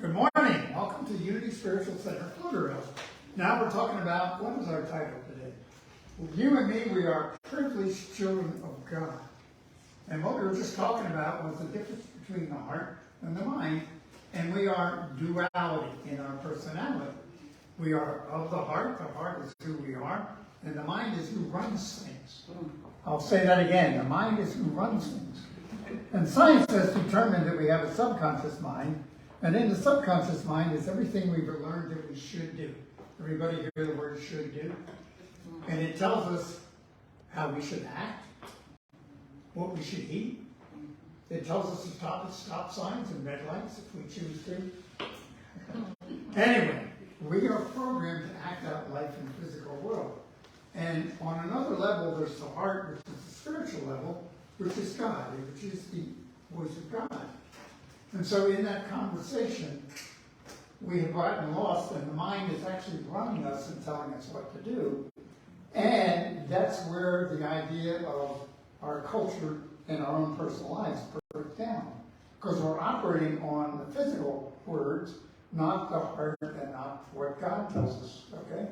Good morning. Welcome to Unity Spiritual Center, Pflugerville. Now we're talking about, what is our title today? You and me, we are privileged children of God. And what we were just talking about was the difference between the heart and the mind. And we are duality in our personality. We are of the heart is who we are, and the mind is who runs things. I'll say that again, the mind is who runs things. And science has determined that we have a subconscious mind, and in the subconscious mind is everything we've learned that we should do. Everybody hear the word should do? And it tells us how we should act, what we should eat. It tells us to stop at stop signs and red lights if we choose to. Anyway, we are programmed to act out life in the physical world. And on another level, there's the heart, which is the spiritual level, which is God, which is the voice of God. And so in that conversation, we have gotten lost, and the mind is actually running us and telling us what to do. And that's where the idea of our culture and our own personal lives break down. Because we're operating on the physical words, not the heart and not what God tells us, okay?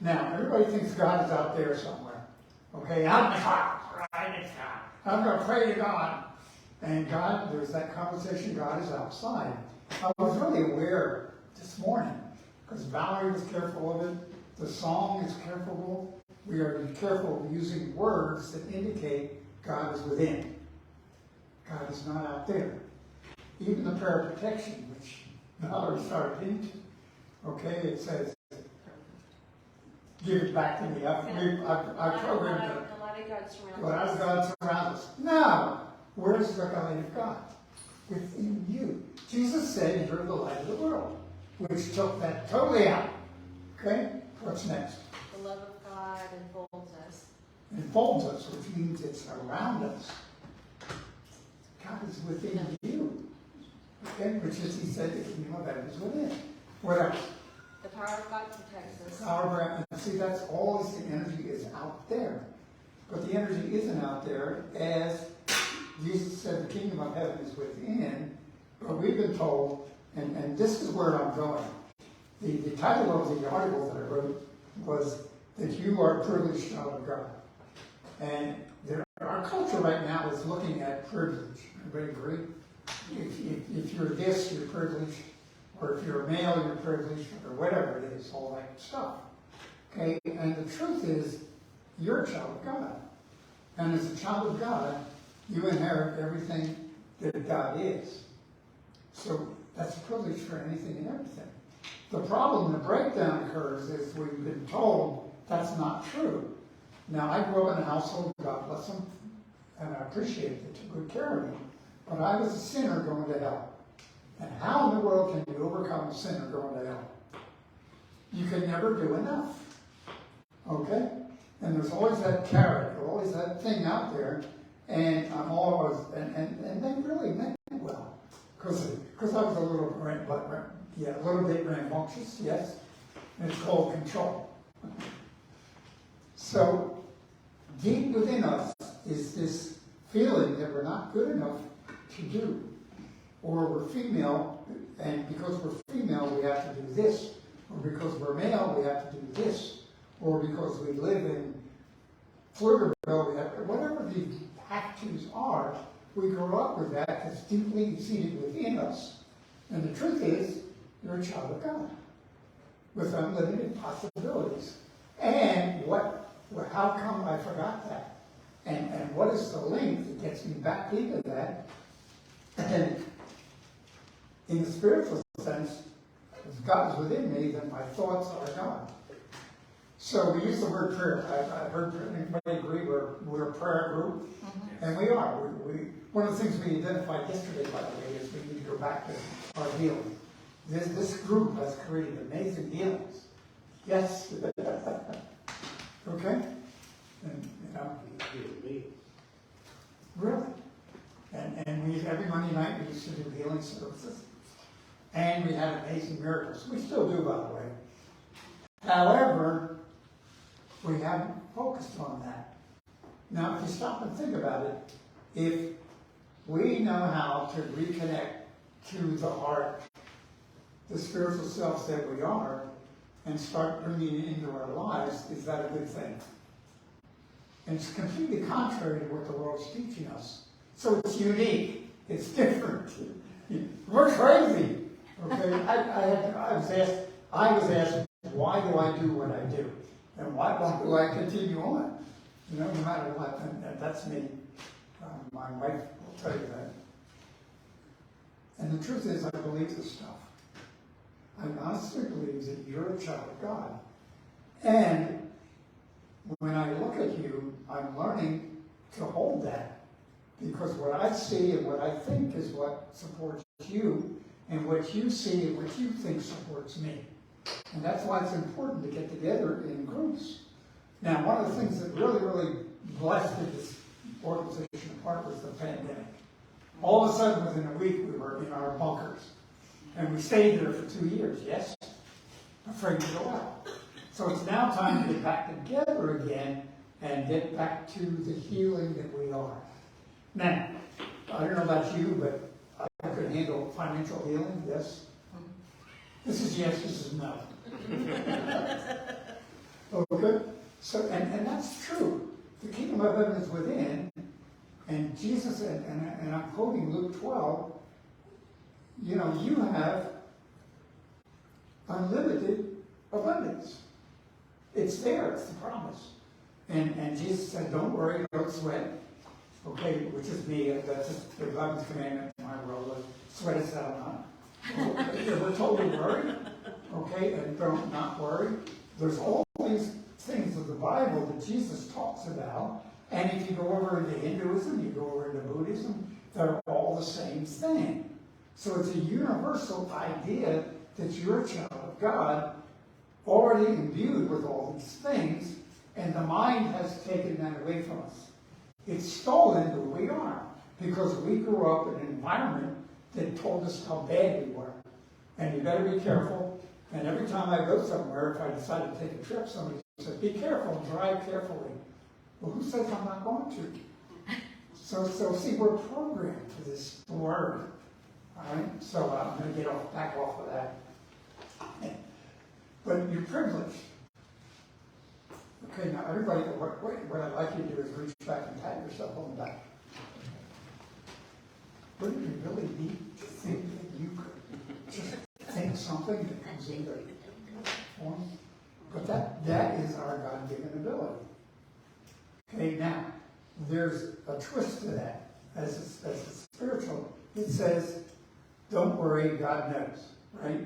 Now, everybody thinks God is out there somewhere. Okay, out in the heart, right in the heart. I'm going to pray to God. And God, there's that conversation, God is outside. I was really aware this morning, because Valerie was careful of it, the song is careful. We are to be careful of using words that indicate God is within. God is not out there. Even the prayer of protection, which Valerie started into, okay, it says, give it back to me. I programmed it. God surrounds us. Now, where's the light of God? Within you. Jesus said, you're the light of the world, which took that totally out. Okay? What's next? The love of God enfolds us. Enfolds us, which means it's around us. God is within you. Okay? Which is, he said, the kingdom of heaven is within. What else? The power of God protects us. Power of God. See, that's always the energy is out there. But the energy isn't out there, as Jesus said the kingdom of heaven is within. But we've been told, and this is where I'm going. The title of the article that I wrote was that you are a privileged child of God. And our culture right now is looking at privilege. Everybody agree? If you're this, you're privileged. Or if you're a male, you're privileged, or whatever it is, all that stuff. Okay? And the truth is, you're a child of God. And as a child of God, you inherit everything that God is. So that's a privilege for anything and everything. The problem, the breakdown occurs, is we've been told that's not true. Now, I grew up in a household, God bless them, and I appreciate it, they took good care of me. But I was a sinner going to hell. And how in the world can you overcome a sinner going to hell? You can never do enough. Okay? And there's always that carrot, always that thing out there. And I'm always, and they really meant well. Because I was a little bit rambunctious, yes. And it's called control. So, deep within us is this feeling that we're not good enough to do. Or we're female, and because we're female, we have to do this. Or because we're male, we have to do this. Or because we live in Pflugerville, we have to, whatever the have-tos are, we grow up with that that's deeply seated within us. And the truth is, you're a child of God with unlimited possibilities. And how come I forgot that? And what is the link that gets me back into that? And in the spiritual sense, if God is within me, then my thoughts are God. So we use the word prayer. I've heard anybody agree we're a prayer group, and we are. One of the things we identified yesterday, by the way, is we need to go back to our healing. This group has created amazing healings. Yes. Okay. And really. And we every Monday night we used to do healing services. And we had amazing miracles. We still do, by the way. However, we haven't focused on that. Now, if you stop and think about it, if we know how to reconnect to the heart the spiritual selves that we are and start bringing it into our lives, is that a good thing? And it's completely contrary to what the world's teaching us. So it's unique. It's different. We're crazy. Okay? I was asked, why do I do what I do? And why do I continue on? You know, no matter what. And that's me. My wife will tell you that. And the truth is, I believe this stuff. I honestly believe that you're a child of God. And when I look at you, I'm learning to hold that. Because what I see and what I think is what supports you, and what you see and what you think supports me. And that's why it's important to get together in groups. Now, one of the things that really, really blasted this organization apart was the pandemic. All of a sudden, within a week, we were in our bunkers. And we stayed there for 2 years, yes? Afraid to go out. So it's now time to get back together again and get back to the healing that we are. Now, I don't know about you, but I could handle financial healing, yes? This is yes, this is no. Okay? So, and that's true. The kingdom of heaven is within, and Jesus, and I'm quoting Luke 12, you know, you have unlimited abundance. It's there, it's the promise. And Jesus said, don't worry, don't sweat. Okay, which is me, that's just the 11th commandment in my world, sweat is out not. Okay, we're told to worry, okay, and don't not worry. There's all these things of the Bible that Jesus talks about, and if you go over into Hinduism, you go over into Buddhism, they're all the same thing. So it's a universal idea that you're a child of God, already imbued with all these things, and the mind has taken that away from us. It's stolen who we are, because we grew up in an environment that told us how bad we were. And you better be careful. And every time I go somewhere, if I decide to take a trip, somebody says, be careful, drive carefully. Well, who says I'm not going to? So see, we're programmed for this word. All right? So I'm going to get back off of that. But you're privileged. Okay, now everybody, what I'd like you to do is reach back and pat yourself on the back. Wouldn't you really need to think that you could just think something that comes into form? But that is our God-given ability. Okay, now, there's a twist to that. As a spiritual, it says, don't worry, God knows, right?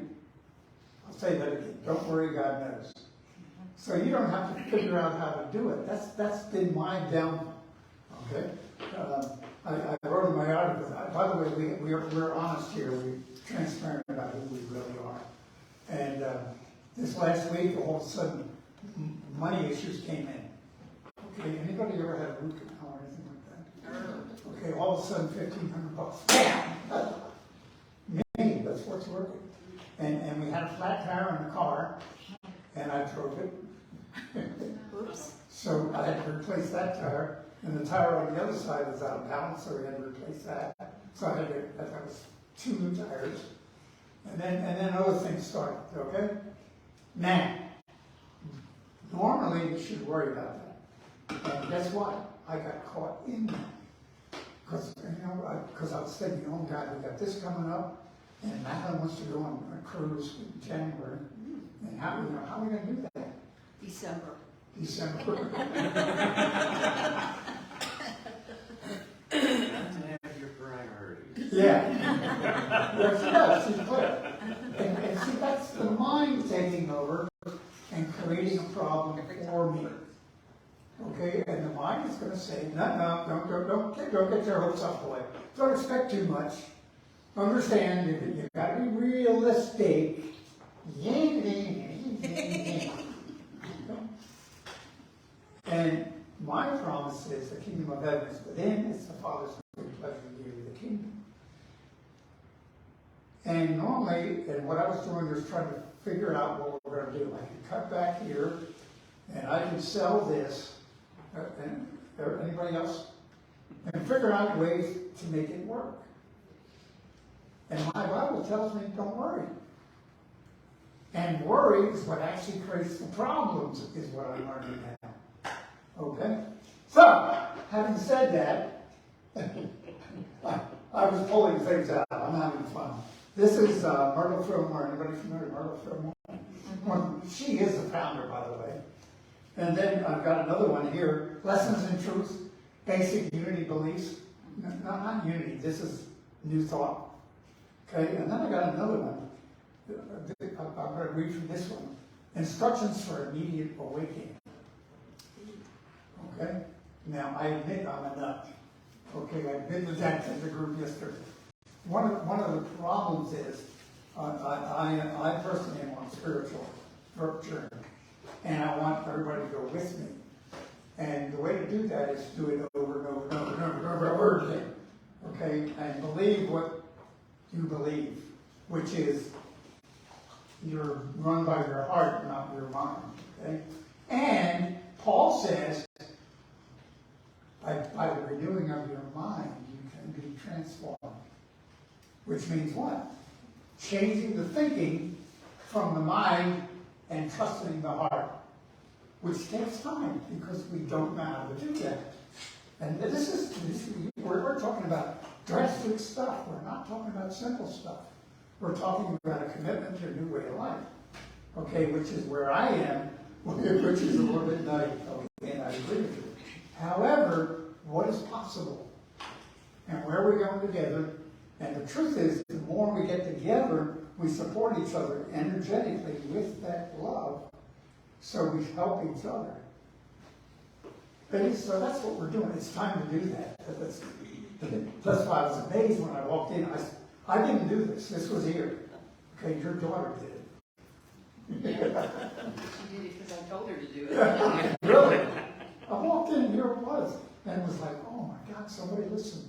I'll say that again. Don't worry, God knows. So you don't have to figure out how to do it. That's been my downfall. Okay? I wrote in my article, by the way, we're honest here. We're transparent about who we really are. And this last week, all of a sudden, money issues came in. Okay, anybody ever had a root canal or anything like that? Okay, all of a sudden, $1,500. Bam! Me, that's what's working. And we had a flat tire in the car, and I drove it. Oops. So I had to replace that tire, and the tire on the other side was out of balance, so we had to replace that. So I had to, that was 2 new tires. And then other things started, okay? Now, normally you should worry about that. And guess what? I got caught in that. Because I was thinking, oh God, we got this coming up, and Madeline wants to go on a cruise in January. And how are we going to do that? December. Have your priorities. Yeah. Yes, she's clear. And see, that's the mind taking over and creating a problem for me. Okay, and the mind is going to say, no, don't get your hopes up, boy. Don't expect too much. Understand, you've got to be realistic. And my promise is the kingdom of heaven is within. It's the Father's good pleasure to give you the kingdom. And normally, and what I was doing was trying to figure out what we're going to do. I can cut back here, and I can sell this. And anybody else? And figure out ways to make it work. And my Bible tells me, don't worry. And worry is what actually creates the problems, is what I'm learning now. Okay? So, having said that, I was pulling things out. I'm having fun. This is Myrtle Fillmore. Anybody familiar with Myrtle Fillmore? Well, she is the founder, by the way. And then I've got another one here. Lessons in Truth, Basic Unity Beliefs. No, not unity. This is New Thought. Okay? And then I got another one. I'm going to read from this one. Instructions for Immediate Awakening. Okay? Now, I admit I'm a nut. Okay, I admitted that to the group yesterday. One of the problems is I personally am on a spiritual journey, and I want everybody to go with me. And the way to do that is do it over and over and over and over and over and over again. Okay, and believe what you believe, which is you're run by your heart, not your mind. Okay, and Paul says, by the renewing of your mind, you can be transformed. Which means what? Changing the thinking from the mind and trusting the heart. Which takes time because we don't know how to do that. And we're talking about drastic stuff. We're not talking about simple stuff. We're talking about a commitment to a new way of life. Okay, which is where I am, which is a little bit nutty. Okay, and I agree with you. However, what is possible? And where we're going together, and the truth is, the more we get together, we support each other energetically with that love, so we help each other. So that's what we're doing. It's time to do that. That's why I was amazed when I walked in. I didn't do this. This was here. Okay, your daughter did it. Yeah. She did it because I told her to do it. Really? I walked in and here it was. And it was like, oh my God, somebody listen.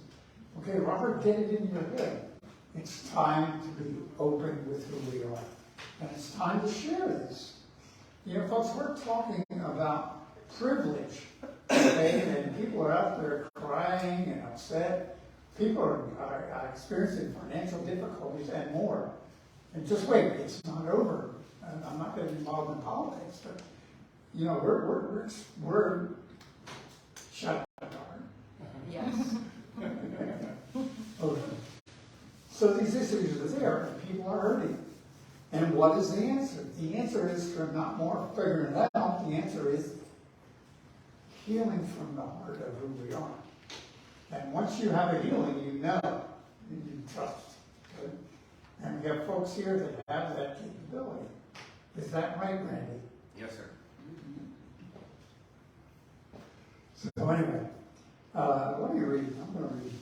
Okay, Robert, get it in your head. It's time to be open with who we are. And it's time to share this. You know, folks, we're talking about privilege. Okay? And people are out there crying and upset. People are experiencing financial difficulties and more. And just wait, it's not over. I'm not getting involved in politics, but you know, we're shut down. Yes. Okay. So these issues are there, and people are hurting. And what is the answer? The answer is for not more figuring it out. The answer is healing from the heart of who we are. And once you have a healing, you know, and you trust. Okay? And we have folks here that have that capability. Is that right, Randy? Yes, sir. So anyway, let me read. I'm going to read.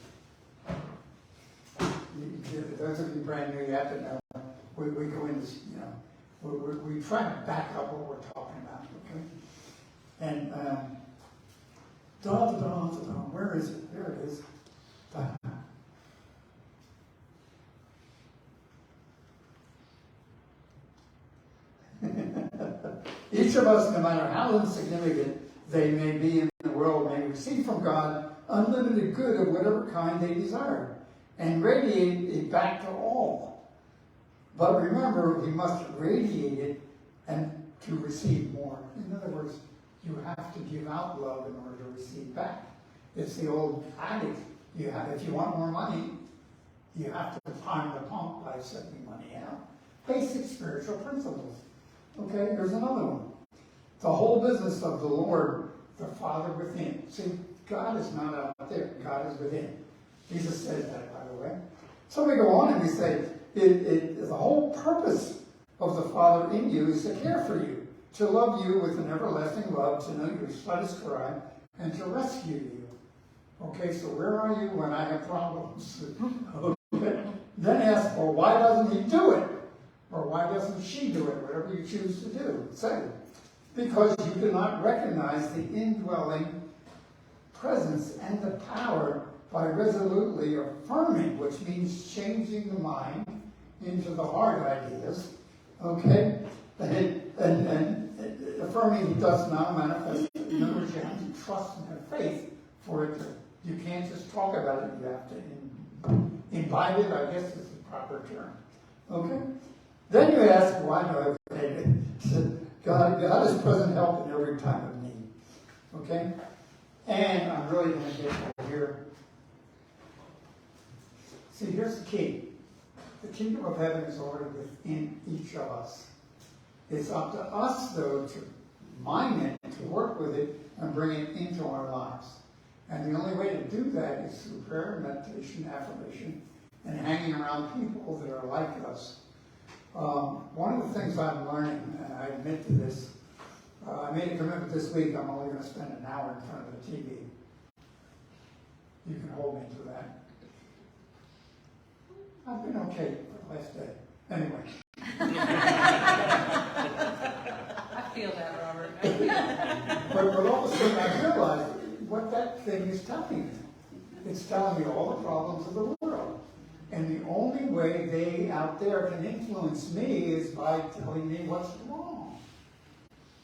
Those of you brand new, you have to know. We go into, you know, we try to back up what we're talking about, okay? And where is it? There it is. Each of us, no matter how insignificant they may be in the world, may receive from God unlimited good of whatever kind they desire, and radiate it back to all. But remember, we must radiate it and to receive more. In other words, you have to give out love in order to receive back. It's the old adage. If you want more money, you have to prime the pump by sending money out. Basic spiritual principles. Okay, here's another one. The whole business of the Lord, the Father within. See, God is not out there. God is within. Jesus says that, by the way. So we go on and we say, the whole purpose of the Father in you is to care for you, to love you with an everlasting love, to know your slightest cry, and to rescue you. Okay, so where are you when I have problems? Okay. Then ask, well, why doesn't he do it? Or why doesn't she do it? Whatever you choose to do. Say, because you cannot recognize the indwelling presence and the power by resolutely affirming, which means changing the mind into the heart ideas, okay? And affirming does not manifest. In other words, you have to trust and have faith for it to, you can't just talk about it, you have to imbibe it, I guess is the proper term. Okay? Then you ask, why do I Okay, so God is present help in every time of need. Okay? And I'm really going to get here. See, here's the key. The kingdom of heaven is already within each of us. It's up to us, though, to mine it, to work with it, and bring it into our lives. And the only way to do that is through prayer, meditation, affirmation, and hanging around people that are like us. One of the things I'm learning, and I admit to this, I made a commitment this week, I'm only going to spend an hour in front of the TV. You can hold me to that. I've been okay for the last day. Anyway. I feel that, Robert. But all of a sudden I realized what that thing is telling me. It's telling me all the problems of the world. And the only way they out there can influence me is by telling me what's wrong.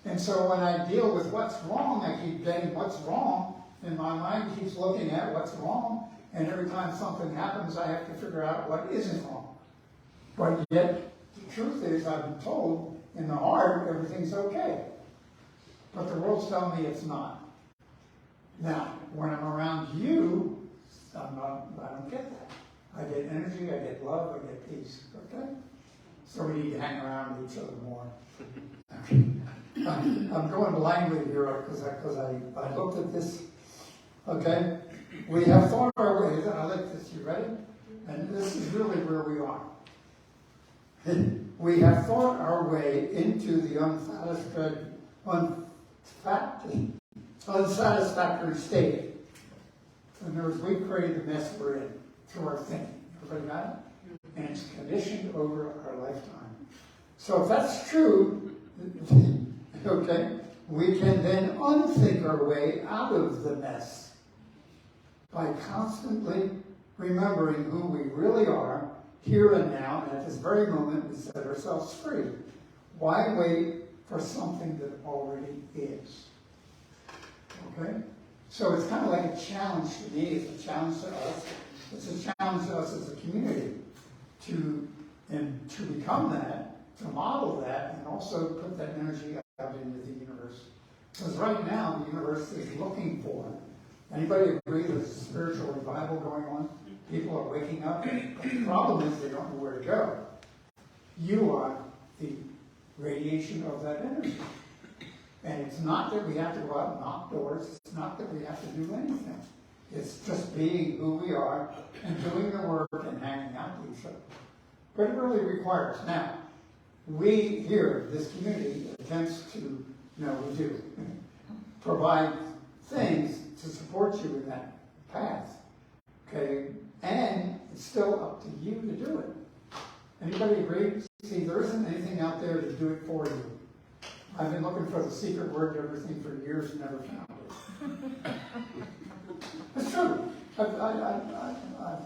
And so when I deal with what's wrong, I keep getting what's wrong, and my mind keeps looking at what's wrong, and every time something happens, I have to figure out what isn't wrong. But yet, the truth is, I've been told, in the heart, everything's okay. But the world's telling me it's not. Now, when I'm around you, I don't get that. I get energy, I get love, I get peace. Okay? So we need to hang around with each other more. I'm going blindly here because I looked at this. Okay? We have thought our ways, and I like this. You ready? And this is really where we are. We have thought our way into the unsatisfactory state. In other words, we created the mess we're in through our thinking. Everybody got it? And it's conditioned over our lifetime. So if that's true, okay, we can then unthink our way out of the mess by constantly remembering who we really are, here and now, and at this very moment we set ourselves free. Why wait for something that already is? Okay? So it's kind of like a challenge to me, it's a challenge to us, it's a challenge to us as a community to become that, to model that, and also put that energy out into the universe. Because right now, the universe is looking for it. Anybody agree there's a spiritual revival going on? People are waking up, but the problem is they don't know where to go. You are the radiation of that energy. And it's not that we have to go out and knock doors. It's not that we have to do anything. It's just being who we are and doing the work and hanging out with each other. But it really requires. Now, we here, this community, attempts to, we do, provide things to support you in that path. Okay? And it's still up to you to do it. Anybody agree? See, there isn't anything out there to do it for you. I've been looking for the secret word to everything for years and never found it. It's true. I'm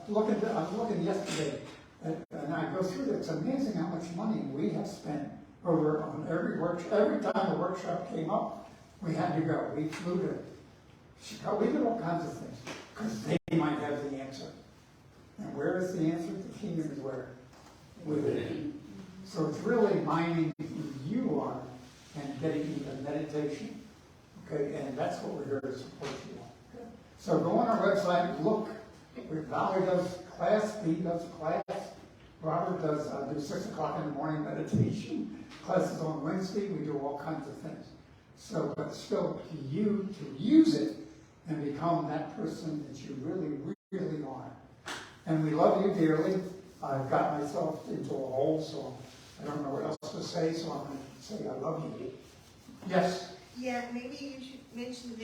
looking yesterday, and I go through this. It's amazing how much money we have spent over on every workshop. Every time a workshop came up, we had to go. We flew to Chicago. We did all kinds of things because they might have the answer. And where is the answer? The kingdom is where? Within. So it's really mining who you are and getting into meditation. Okay, and that's what we're here to support you on. Okay? So go on our website, look. Valerie does class, Pete does class, Robert does do 6 o'clock in the morning meditation. Classes on Wednesday, we do all kinds of things. So, but still, you to use it and become that person that you really, really are. And we love you dearly. I've got myself into a hole, so I don't know what else to say, so I'm going to say I love you. Yes? Yeah, maybe you should mention to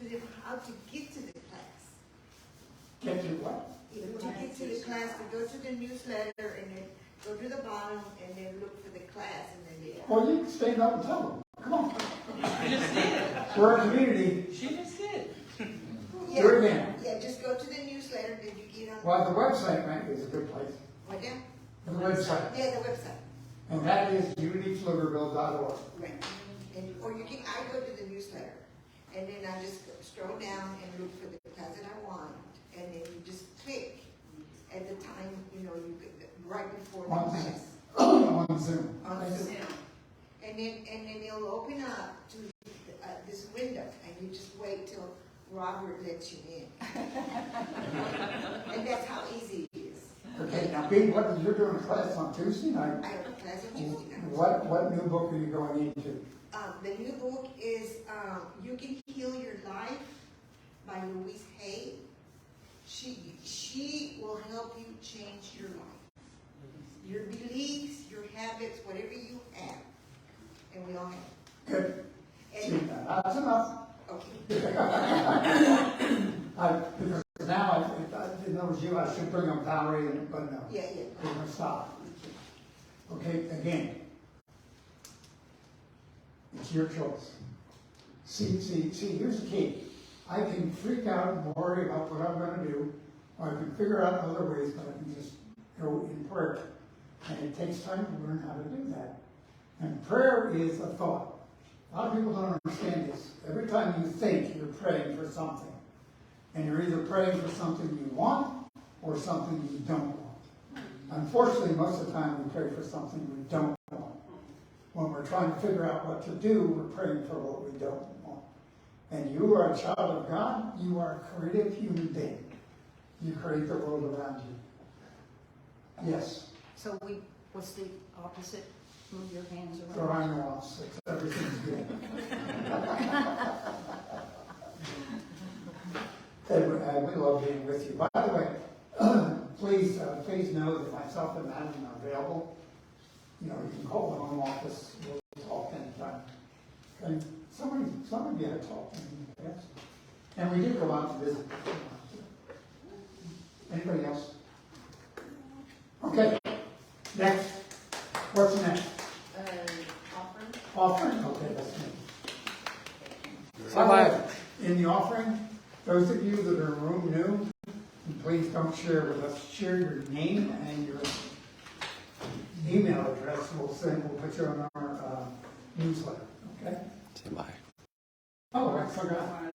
them how to get to the class. Get to what? To get to the class, to go to the newsletter and then go to the bottom and then look for the class and then Well, you can stand up and tell them. Come on. She just did. We're a community. She just did. Yeah, Do it again. yeah, just go to the newsletter, then you get on. Well, the website, right, is a good place. What now? The website. Yeah, the website. And that is unitypflugerville.org. Right. And, or you can, I go to the newsletter and then I just scroll down and look for the class that I want. And then you just click at the time, you could, right before the class. On Zoom. On Zoom. and then it'll open up to this window, and you just wait till Robert lets you in. And that's how easy it is. Okay, now Pete, you're doing a class on Tuesday night? I have a class on Tuesday night. What new book are you going into? The new book is You Can Heal Your Life by Louise Hay. She will help you change your life. Your beliefs, your habits, whatever you have. And we all have. Good. And, See, that's enough. okay. Because now, if I didn't know it was you, I should bring up Valerie, but no. Yeah. We're gonna stop. Okay, again. It's your choice. See, here's the key. I can freak out and worry about what I'm gonna do, or I can figure out other ways, but I can just go in prayer. And it takes time to learn how to do that. And prayer is a thought. A lot of people don't understand this. Every time you think, you're praying for something. And you're either praying for something you want or something you don't want. Unfortunately, most of the time we pray for something we don't want. When we're trying to figure out what to do, we're praying for what we don't want. And you are a child of God. You are a creative human being. You create the world around you. Yes. So what's the opposite? Move your hands There around. are no opposites. Everything's good. And we love being with you. By the way, please know that myself and Madeline are available. You know, you can call the home office. We'll talk anytime. Okay? Somebody get a talk. Yes. And we do go out and visit. Anybody else? Okay. Next. What's next? Offering? Okay, that's me. In the offering, those of you that are room new, please don't share with us. Share your name and your email address. We'll put you on our newsletter. Okay? Say bye. Oh, I forgot.